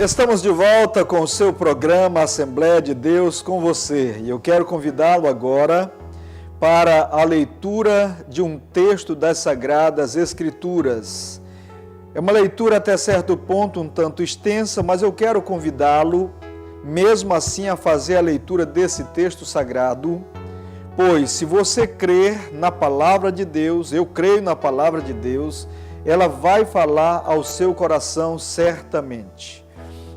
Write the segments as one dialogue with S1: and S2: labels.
S1: Estamos de volta com o seu programa Assembleia de Deus com você. E eu quero convidá-lo agora para a leitura de um texto das Sagradas Escrituras. É uma leitura até certo ponto um tanto extensa, mas eu quero convidá-lo, mesmo assim, a fazer a leitura desse texto sagrado, pois se você crer na Palavra de Deus, eu creio na Palavra de Deus, ela vai falar ao seu coração certamente.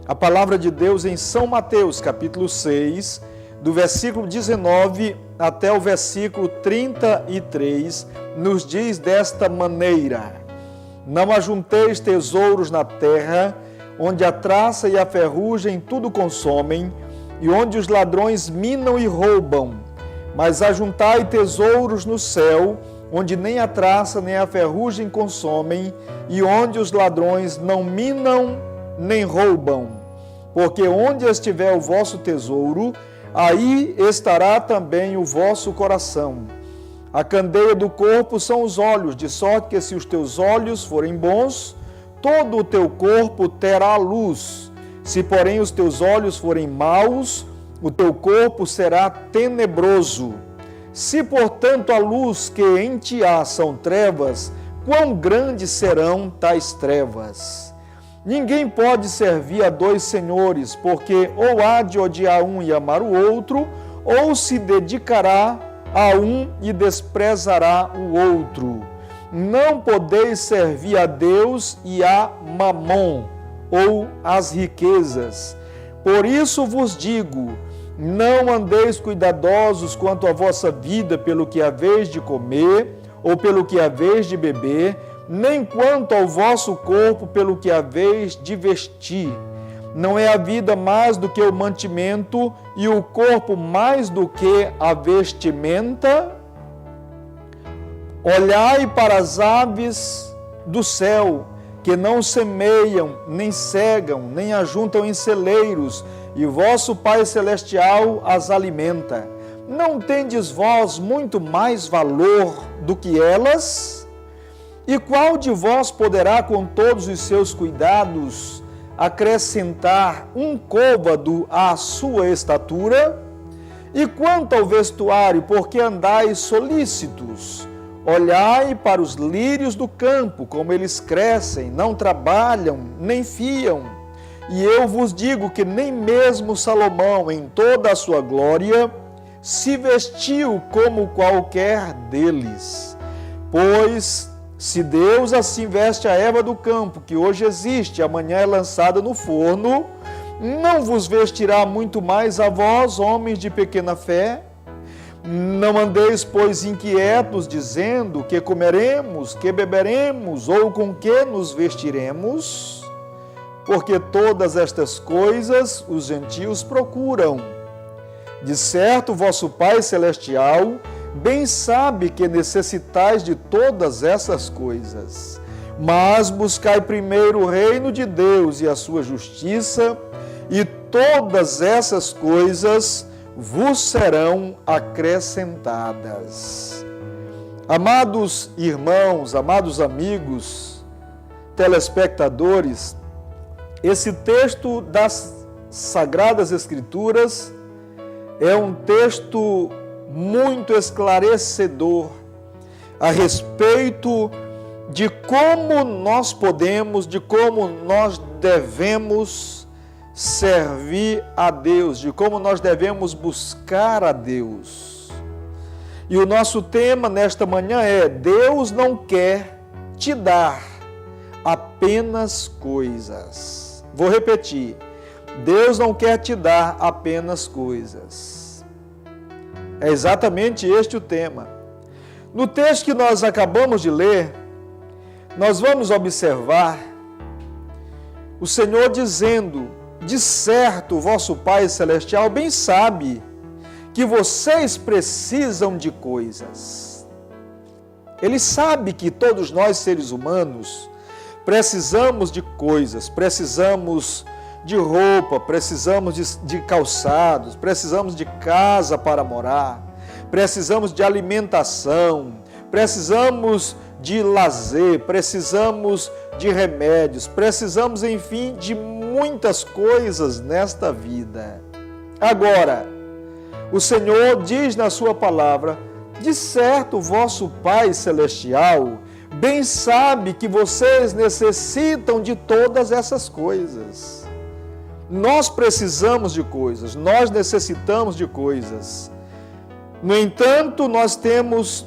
S1: A Palavra de Deus em São Mateus, capítulo 6, do versículo 19 até o versículo 33, nos diz desta maneira: Não ajunteis tesouros na terra, onde a traça e a ferrugem tudo consomem, e onde os ladrões minam e roubam, mas ajuntai tesouros no céu, onde nem a traça nem a ferrugem consomem, e onde os ladrões não minam nem roubam. Porque onde estiver o vosso tesouro, aí estará também o vosso coração. A candeia do corpo são os olhos, de sorte que se os teus olhos forem bons, todo o teu corpo terá luz. Se, porém, os teus olhos forem maus, o teu corpo será tenebroso. Se, portanto, a luz que em ti há são trevas, quão grandes serão tais trevas? Ninguém pode servir a dois senhores, porque ou há de odiar um e amar o outro, ou se dedicará a um e desprezará o outro. Não podeis servir a Deus e a Mamon, ou às riquezas. Por isso vos digo, não andeis cuidadosos quanto à vossa vida pelo que haveis de comer, ou pelo que haveis de beber, nem quanto ao vosso corpo pelo que haveis de vestir. Não é a vida mais do que o mantimento, e o corpo mais do que a vestimenta? Olhai para as aves do céu, que não semeiam, nem cegam, nem ajuntam em celeiros, e vosso Pai Celestial as alimenta. Não tendes vós muito mais valor do que elas? E qual de vós poderá, com todos os seus cuidados, acrescentar um côvado à sua estatura? E quanto ao vestuário, por que andais solícitos? Olhai para os lírios do campo, como eles crescem, não trabalham, nem fiam. E eu vos digo que nem mesmo Salomão, em toda a sua glória, se vestiu como qualquer deles. Pois, se Deus assim veste a erva do campo, que hoje existe, amanhã é lançada no forno, não vos vestirá muito mais a vós, homens de pequena fé? Não andeis, pois, inquietos, dizendo que comeremos, que beberemos, ou com que nos vestiremos? Porque todas estas coisas os gentios procuram. De certo, vosso Pai Celestial bem sabe que necessitais de todas essas coisas. Mas buscai primeiro o reino de Deus e a sua justiça, e todas essas coisas vos serão acrescentadas. Amados irmãos, amados amigos, telespectadores, esse texto das Sagradas Escrituras é um texto muito esclarecedor a respeito de como nós podemos, de como nós devemos servir a Deus, de como nós devemos buscar a Deus. E o nosso tema nesta manhã é: Deus não quer te dar apenas coisas. Vou repetir: Deus não quer te dar apenas coisas. É exatamente este o tema. No texto que nós acabamos de ler, nós vamos observar o Senhor dizendo: de certo, o vosso Pai Celestial bem sabe que vocês precisam de coisas. Ele sabe que todos nós, seres humanos, precisamos de coisas, precisamos de roupa, precisamos de calçados, precisamos de casa para morar, precisamos de alimentação, precisamos de lazer, precisamos de remédios, precisamos, enfim, de muitas coisas nesta vida. Agora, o Senhor diz na sua palavra: de certo, vosso Pai Celestial bem sabe que vocês necessitam de todas essas coisas. Nós precisamos de coisas, nós necessitamos de coisas. No entanto, nós temos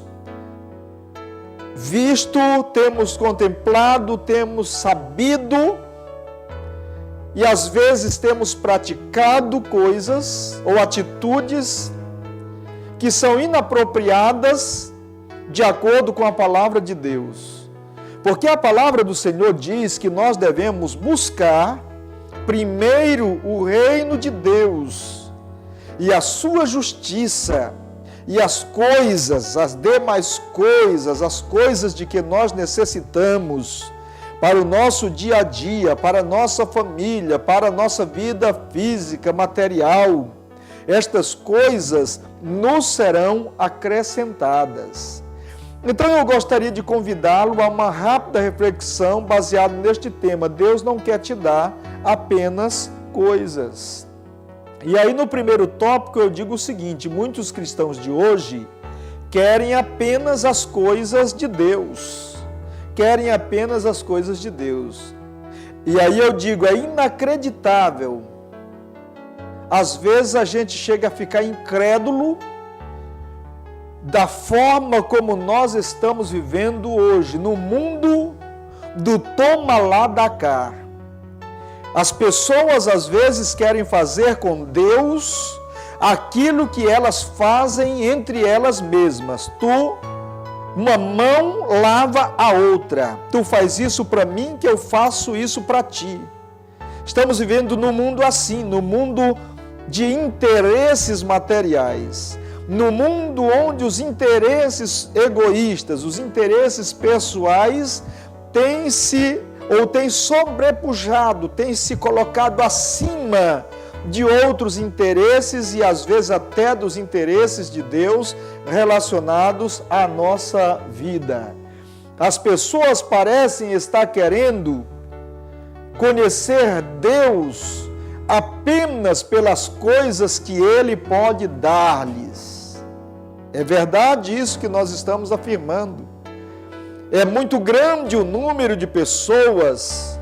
S1: visto, temos contemplado, temos sabido e às vezes temos praticado coisas ou atitudes que são inapropriadas de acordo com a palavra de Deus. Porque a palavra do Senhor diz que nós devemos buscar primeiro o reino de Deus e a sua justiça, e as coisas, as demais coisas, as coisas de que nós necessitamos para o nosso dia a dia, para a nossa família, para a nossa vida física, material, estas coisas nos serão acrescentadas. Então eu gostaria de convidá-lo a uma rápida reflexão baseada neste tema. Deus não quer te dar apenas coisas. E aí no primeiro tópico eu digo o seguinte: muitos cristãos de hoje querem apenas as coisas de Deus. Querem apenas as coisas de Deus. E aí eu digo, é inacreditável. Às vezes a gente chega a ficar incrédulo da forma como nós estamos vivendo hoje, no mundo do toma lá da cá. As pessoas às vezes querem fazer com Deus aquilo que elas fazem entre elas mesmas. Uma mão lava a outra. Tu faz isso para mim, que eu faço isso para ti. Estamos vivendo num mundo assim, no mundo de interesses materiais. No mundo onde os interesses egoístas, os interesses pessoais têm sobrepujado, têm se colocado acima de outros interesses e às vezes até dos interesses de Deus relacionados à nossa vida. As pessoas parecem estar querendo conhecer Deus apenas pelas coisas que Ele pode dar-lhes. É verdade isso que nós estamos afirmando. É muito grande o número de pessoas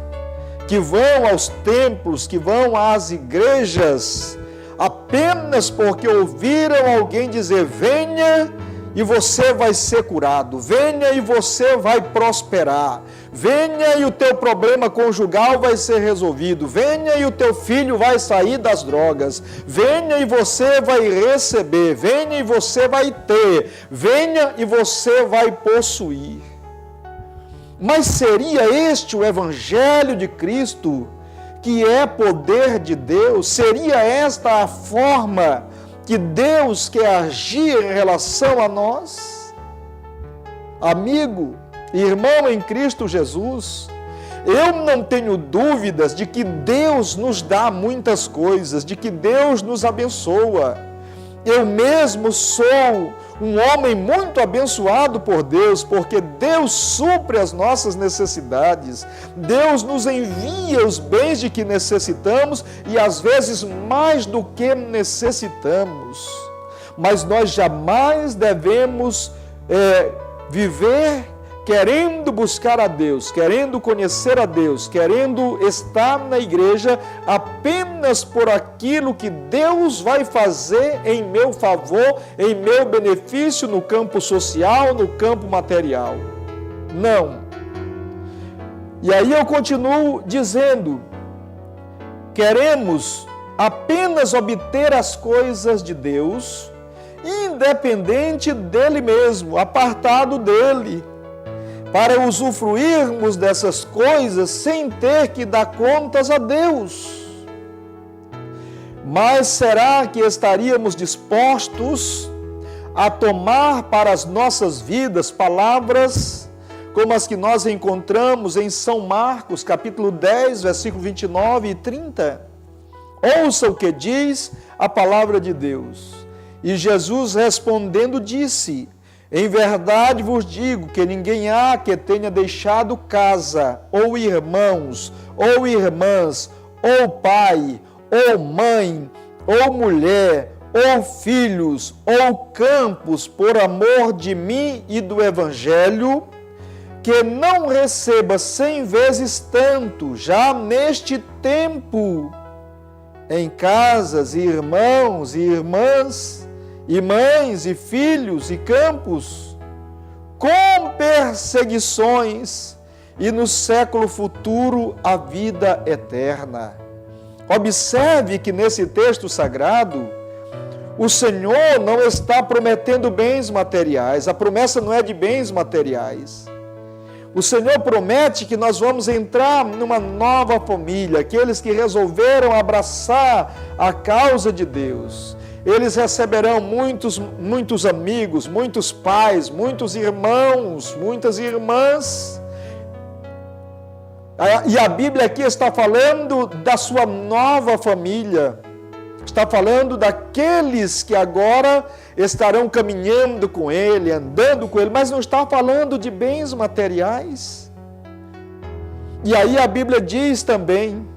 S1: que vão aos templos, que vão às igrejas, apenas porque ouviram alguém dizer: venha e você vai ser curado, venha e você vai prosperar, venha e o teu problema conjugal vai ser resolvido, venha e o teu filho vai sair das drogas, venha e você vai receber, venha e você vai ter, venha e você vai possuir. Mas seria este o Evangelho de Cristo, que é poder de Deus? Seria esta a forma que Deus quer agir em relação a nós? Amigo, irmão em Cristo Jesus, eu não tenho dúvidas de que Deus nos dá muitas coisas, de que Deus nos abençoa. Eu mesmo sou um homem muito abençoado por Deus, porque Deus supre as nossas necessidades, Deus nos envia os bens de que necessitamos e às vezes mais do que necessitamos. Mas nós jamais devemos viver querendo buscar a Deus, querendo conhecer a Deus, querendo estar na igreja apenas por aquilo que Deus vai fazer em meu favor, em meu benefício no campo social, no campo material. Não. E aí eu continuo dizendo, queremos apenas obter as coisas de Deus, independente dele mesmo, apartado dele, para usufruirmos dessas coisas sem ter que dar contas a Deus. Mas será que estaríamos dispostos a tomar para as nossas vidas palavras como as que nós encontramos em São Marcos, capítulo 10, versículo 29 e 30? Ouça o que diz a palavra de Deus. E Jesus respondendo disse: em verdade vos digo que ninguém há que tenha deixado casa, ou irmãos, ou irmãs, ou pai, ou mãe, ou mulher, ou filhos, ou campos, por amor de mim e do Evangelho, que não receba 100 vezes tanto, já neste tempo, em casas, e irmãos e irmãs, e mães, e filhos, e campos, com perseguições, e no século futuro a vida eterna. Observe que nesse texto sagrado, o Senhor não está prometendo bens materiais, a promessa não é de bens materiais. O Senhor promete que nós vamos entrar numa nova família, aqueles que resolveram abraçar a causa de Deus. Eles receberão muitos amigos, muitos pais, muitos irmãos, muitas irmãs. E a Bíblia aqui está falando da sua nova família. Está falando daqueles que agora estarão caminhando com Ele, andando com Ele, mas não está falando de bens materiais. E aí a Bíblia diz também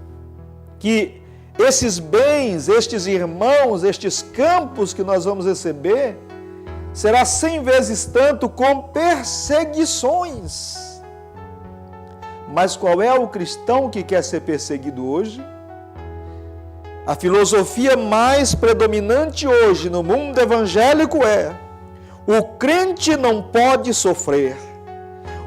S1: que esses bens, estes irmãos, estes campos que nós vamos receber, será 100 vezes tanto com perseguições. Mas qual é o cristão que quer ser perseguido hoje? A filosofia mais predominante hoje no mundo evangélico é: o crente não pode sofrer.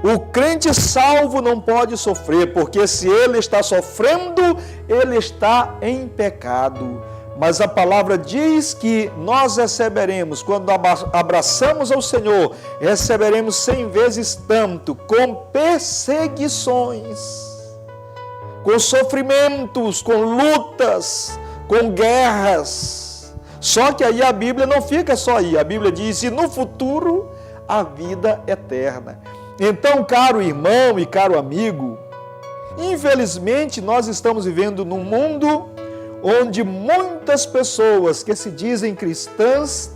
S1: O crente salvo não pode sofrer, porque se ele está sofrendo, ele está em pecado. Mas a palavra diz que nós receberemos, quando abraçamos ao Senhor, receberemos 100 vezes tanto, com perseguições, com sofrimentos, com lutas, com guerras. Só que aí a Bíblia não fica só aí. A Bíblia diz: e no futuro a vida eterna. Então, caro irmão e caro amigo, infelizmente nós estamos vivendo num mundo onde muitas pessoas que se dizem cristãs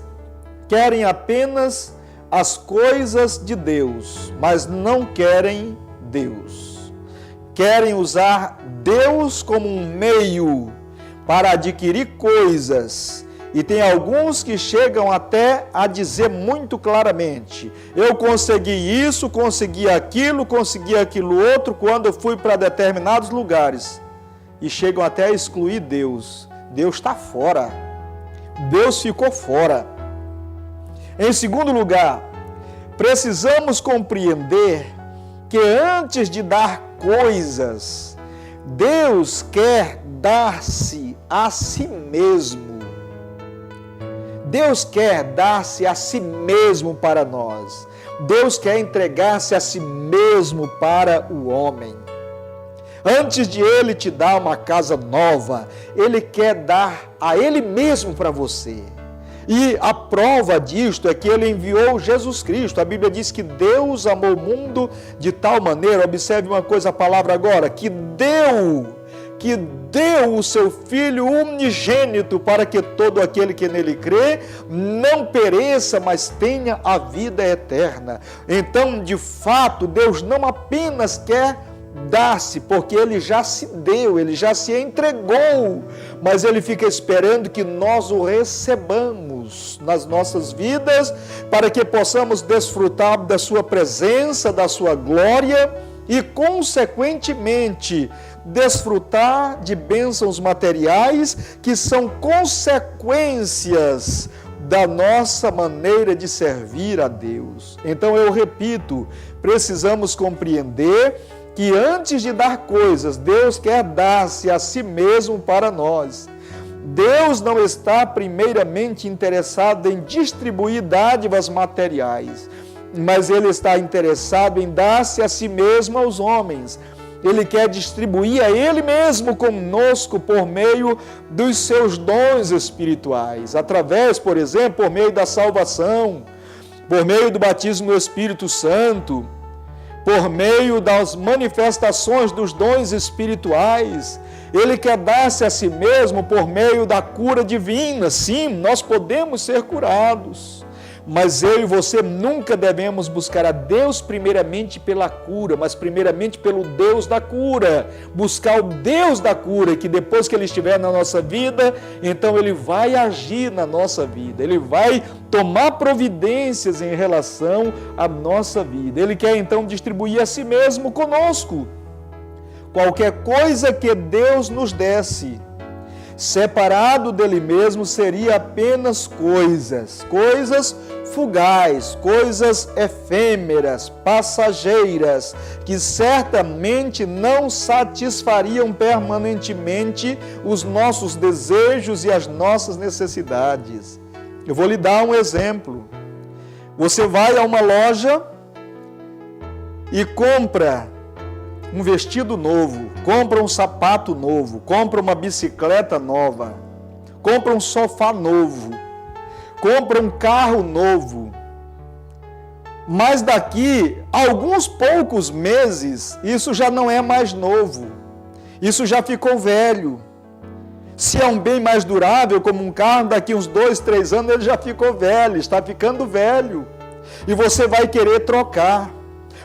S1: querem apenas as coisas de Deus, mas não querem Deus. Querem usar Deus como um meio para adquirir coisas. E tem alguns que chegam até a dizer muito claramente: eu consegui isso, consegui aquilo outro quando eu fui para determinados lugares. E chegam até a excluir Deus. Deus está fora. Deus ficou fora. Em segundo lugar, precisamos compreender que antes de dar coisas, Deus quer dar-se a si mesmo. Deus quer dar-se a si mesmo para nós. Deus quer entregar-se a si mesmo para o homem. Antes de Ele te dar uma casa nova, Ele quer dar a Ele mesmo para você. E a prova disto é que Ele enviou Jesus Cristo. A Bíblia diz que Deus amou o mundo de tal maneira, observe uma coisa, a palavra agora, que deu o seu Filho unigênito para que todo aquele que nele crê não pereça, mas tenha a vida eterna. Então, de fato, Deus não apenas quer dar-se, porque Ele já se deu, Ele já se entregou, mas Ele fica esperando que nós o recebamos nas nossas vidas, para que possamos desfrutar da sua presença, da sua glória e, consequentemente, desfrutar de bênçãos materiais que são consequências da nossa maneira de servir a Deus. Então eu repito, precisamos compreender que antes de dar coisas, Deus quer dar-se a si mesmo para nós. Deus não está primeiramente interessado em distribuir dádivas materiais, mas Ele está interessado em dar-se a si mesmo aos homens. Ele quer distribuir a Ele mesmo conosco por meio dos seus dons espirituais, através, por exemplo, por meio da salvação, por meio do batismo no Espírito Santo, por meio das manifestações dos dons espirituais. Ele quer dar-se a si mesmo por meio da cura divina. Sim, nós podemos ser curados, Mas eu e você nunca devemos buscar a Deus primeiramente pela cura, mas primeiramente pelo Deus da cura. Buscar o Deus da cura, que depois que Ele estiver na nossa vida, então Ele vai agir na nossa vida. Ele vai tomar providências em relação à nossa vida. Ele quer então distribuir a si mesmo conosco. Qualquer coisa que Deus nos desse, separado dele mesmo, seria apenas coisas fugaz, coisas efêmeras, passageiras, que certamente não satisfariam permanentemente os nossos desejos e as nossas necessidades. Eu vou lhe dar um exemplo. Você vai a uma loja e compra um vestido novo, compra um sapato novo, compra uma bicicleta nova, compra um sofá novo, compra um carro novo. Mas daqui a alguns poucos meses, isso já não é mais novo, isso já ficou velho. Se é um bem mais durável, como um carro, daqui uns 2, 3 anos ele já ficou velho, está ficando velho, e você vai querer trocar.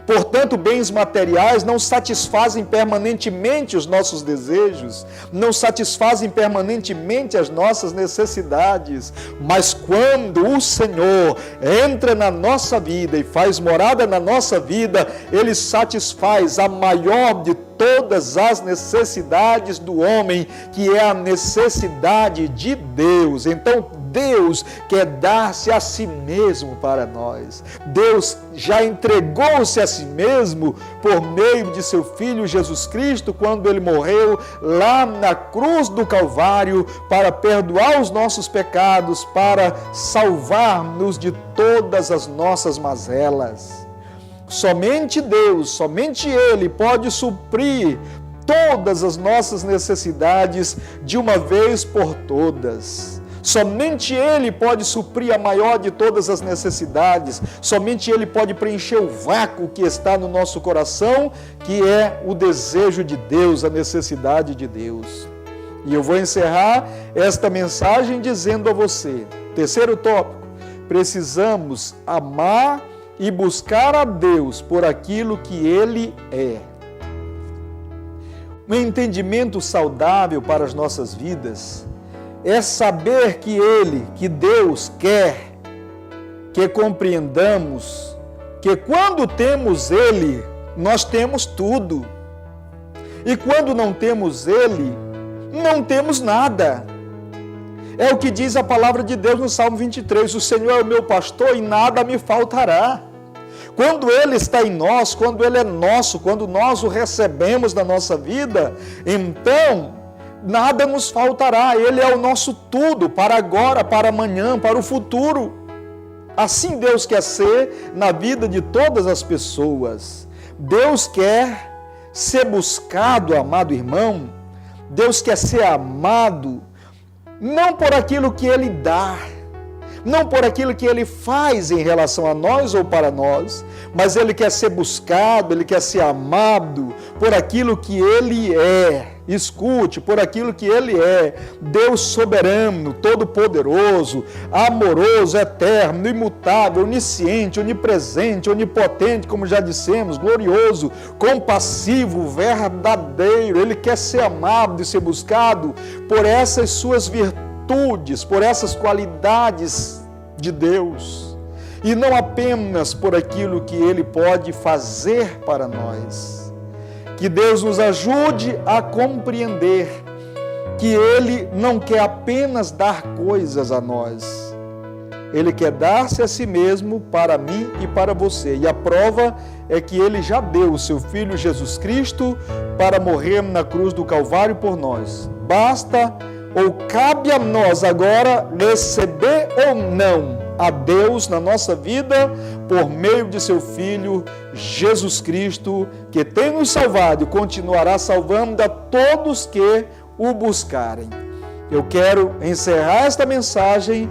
S1: Portanto, bens materiais não satisfazem permanentemente os nossos desejos, não satisfazem permanentemente as nossas necessidades, mas quando o Senhor entra na nossa vida e faz morada na nossa vida, Ele satisfaz a maior de todas as necessidades do homem, que é a necessidade de Deus. Então, Deus quer dar-se a si mesmo para nós. Deus já entregou-se a si mesmo por meio de seu Filho Jesus Cristo, quando Ele morreu lá na cruz do Calvário para perdoar os nossos pecados, para salvar-nos de todas as nossas mazelas. Somente Deus, somente Ele pode suprir todas as nossas necessidades de uma vez por todas. Somente Ele pode suprir a maior de todas as necessidades. Somente Ele pode preencher o vácuo que está no nosso coração, que é o desejo de Deus, a necessidade de Deus. E eu vou encerrar esta mensagem dizendo a você, terceiro tópico, precisamos amar e buscar a Deus por aquilo que Ele é. Um entendimento saudável para as nossas vidas é saber que Ele, que Deus quer que compreendamos que quando temos Ele, nós temos tudo. E quando não temos Ele, não temos nada. É o que diz a palavra de Deus no Salmo 23, o Senhor é o meu pastor e nada me faltará. Quando Ele está em nós, quando Ele é nosso, quando nós o recebemos na nossa vida, então nada nos faltará. Ele é o nosso tudo, para agora, para amanhã, para o futuro. Assim Deus quer ser na vida de todas as pessoas. Deus quer ser buscado, amado irmão. Deus quer ser amado, não por aquilo que Ele dá, não por aquilo que Ele faz em relação a nós ou para nós, mas Ele quer ser buscado, Ele quer ser amado por aquilo que Ele é. Escute, por aquilo que Ele é, Deus soberano, todo-poderoso, amoroso, eterno, imutável, onisciente, onipresente, onipotente, como já dissemos, glorioso, compassivo, verdadeiro. Ele quer ser amado e ser buscado por essas suas virtudes, por essas qualidades de Deus, e não apenas por aquilo que Ele pode fazer para nós. Que Deus nos ajude a compreender que Ele não quer apenas dar coisas a nós. Ele quer dar-se a si mesmo para mim e para você. E a prova é que Ele já deu o seu Filho Jesus Cristo para morrer na cruz do Calvário por nós. Basta ou cabe a nós agora receber ou não a Deus na nossa vida por meio de seu Filho Jesus Cristo, que tem nos salvado e continuará salvando a todos que o buscarem. Eu quero encerrar esta mensagem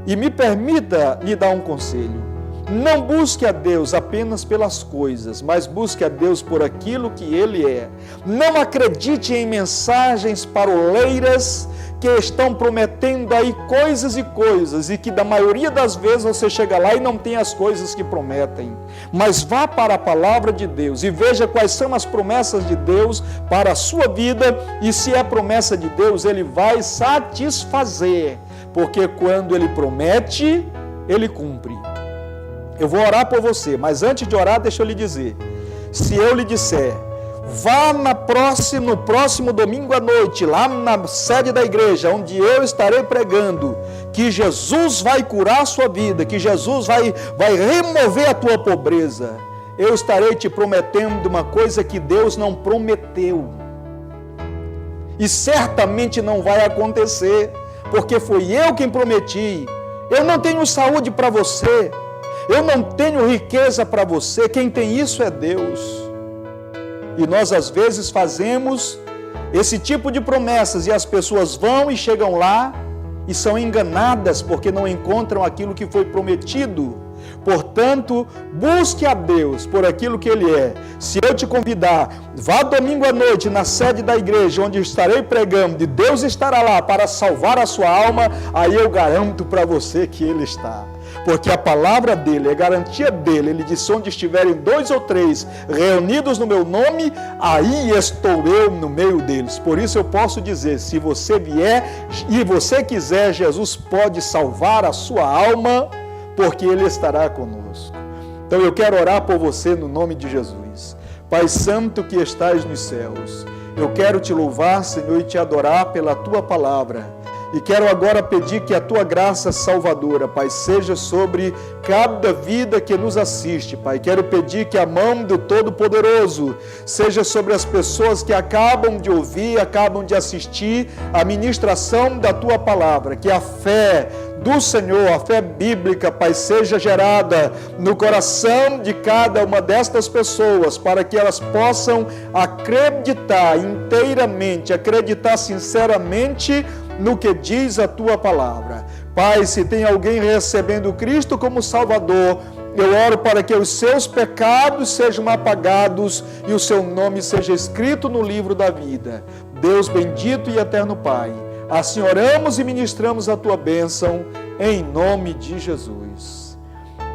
S1: e me permita lhe dar um conselho. Não busque a Deus apenas pelas coisas, mas busque a Deus por aquilo que Ele é. Não acredite em mensagens paroleiras que estão prometendo aí coisas e coisas, e que da maioria das vezes você chega lá e não tem as coisas que prometem. Mas vá para a palavra de Deus e veja quais são as promessas de Deus para a sua vida, e se é promessa de Deus, Ele vai satisfazer, porque quando Ele promete, Ele cumpre. Eu vou orar por você, mas antes de orar, deixa eu lhe dizer, se eu lhe disser, vá no próximo domingo à noite, lá na sede da igreja, onde eu estarei pregando, que Jesus vai curar a sua vida, que Jesus vai remover a tua pobreza, eu estarei te prometendo uma coisa que Deus não prometeu. E certamente não vai acontecer, porque foi eu quem prometi. Eu não tenho saúde para você, eu não tenho riqueza para você, quem tem isso é Deus. E nós às vezes fazemos esse tipo de promessas e as pessoas vão e chegam lá e são enganadas porque não encontram aquilo que foi prometido. Portanto, busque a Deus por aquilo que Ele é. Se eu te convidar, vá domingo à noite na sede da igreja onde estarei pregando e Deus estará lá para salvar a sua alma, aí eu garanto para você que Ele está. Porque a palavra dele, é garantia dele. Ele disse, onde estiverem 2 ou 3 reunidos no meu nome, aí estou eu no meio deles. Por isso eu posso dizer, se você vier e você quiser, Jesus pode salvar a sua alma, porque Ele estará conosco. Então eu quero orar por você no nome de Jesus. Pai Santo que estás nos céus, eu quero te louvar, Senhor, e te adorar pela tua palavra. E quero agora pedir que a tua graça salvadora, Pai, seja sobre cada vida que nos assiste, Pai. Quero pedir que a mão do Todo-Poderoso seja sobre as pessoas que acabam de ouvir, acabam de assistir a ministração da tua palavra. Que a fé do Senhor, a fé bíblica, Pai, seja gerada no coração de cada uma destas pessoas, para que elas possam acreditar inteiramente, acreditar sinceramente no que diz a tua palavra. Pai, se tem alguém recebendo Cristo como Salvador, eu oro para que os seus pecados sejam apagados e o seu nome seja escrito no livro da vida. Deus bendito e eterno Pai, assim oramos e ministramos a tua bênção em nome de Jesus.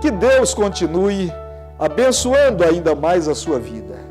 S1: Que Deus continue abençoando ainda mais a sua vida.